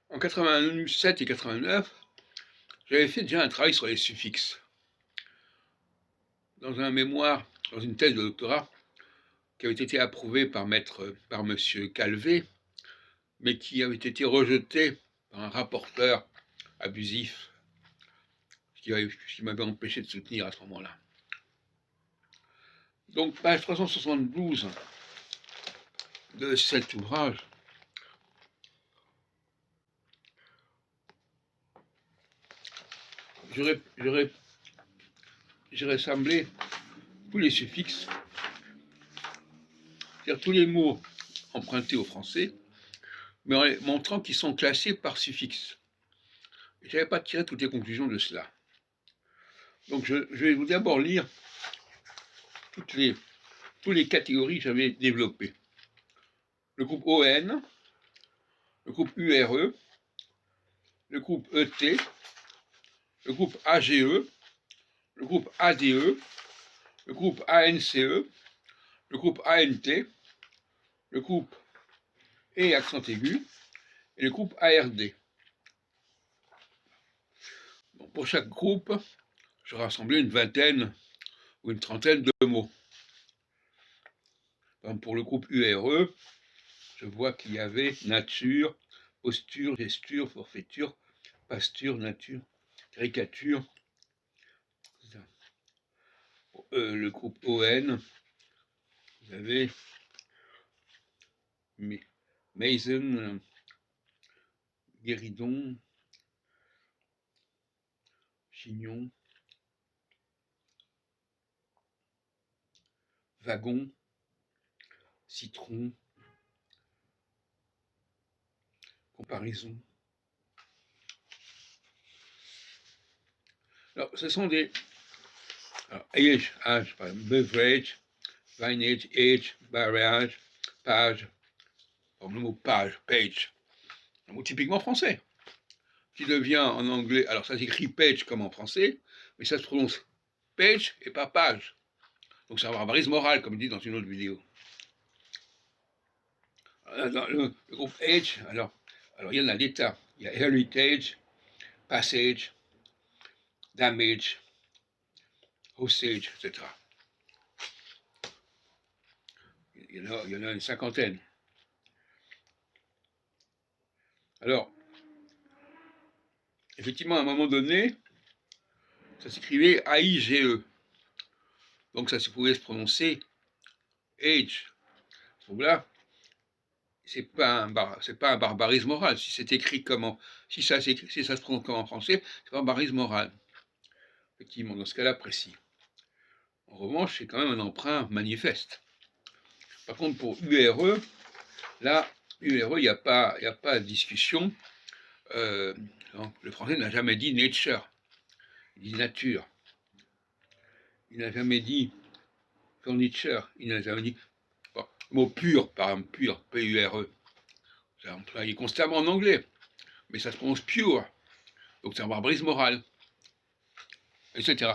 En 87 et 89, j'avais fait déjà un travail sur les suffixes. Dans un mémoire, dans une thèse de doctorat, qui avait été approuvée par monsieur Calvé, mais qui avait été rejetée par un rapporteur abusif, qui m'avait empêché de soutenir à ce moment-là. Donc, page 372 de cet ouvrage, j'ai rassemblé tous les suffixes, c'est-à-dire tous les mots empruntés au français, mais en les montrant qu'ils sont classés par suffixe. Et je n'avais pas tiré toutes les conclusions de cela. Donc je vais vous d'abord lire toutes les catégories que j'avais développées. Le groupe ON, le groupe URE, le groupe ET, le groupe AGE, le groupe ADE, le groupe ANCE, le groupe ANT, le groupe E accent aigu et le groupe ARD. Bon, pour chaque groupe, je rassemblais une vingtaine ou une trentaine de mots. Pour le groupe URE, je vois qu'il y avait nature, posture, gesture, forfaiture, pasture, nature, caricature. Le groupe ON, vous avez Mason, Guéridon, Chignon, Wagon, Citron, Comparaison. Alors, ce sont des age, par exemple, beverage, vinage, age, barrage, page, comme le mot page, page, un mot typiquement français, qui devient en anglais, alors ça s'écrit page comme en français, mais ça se prononce page et pas page. Donc c'est un barbarisme moral, comme dit dans une autre vidéo. Dans le groupe age, alors il y en a des tas. Il y a heritage, passage, damage, hostage, etc. Il y en a une cinquantaine. Alors, effectivement, à un moment donné, ça s'écrivait AIGE. Donc ça pouvait se prononcer age. Donc là, c'est pas un barbarisme moral. Si c'est écrit comment, si ça se prononce comme en français, c'est pas un barbarisme moral. Effectivement, dans ce cas-là précis. En revanche, c'est quand même un emprunt manifeste. Par contre, pour URE, là, URE, il n'y a pas de discussion. Le français n'a jamais dit nature, il dit nature. Il n'a jamais dit furniture, il n'a jamais dit le mot pur, par exemple, pur, P-U-R-E. C'est employé constamment en anglais, mais ça se prononce pure, donc c'est un barbarisme moral, etc.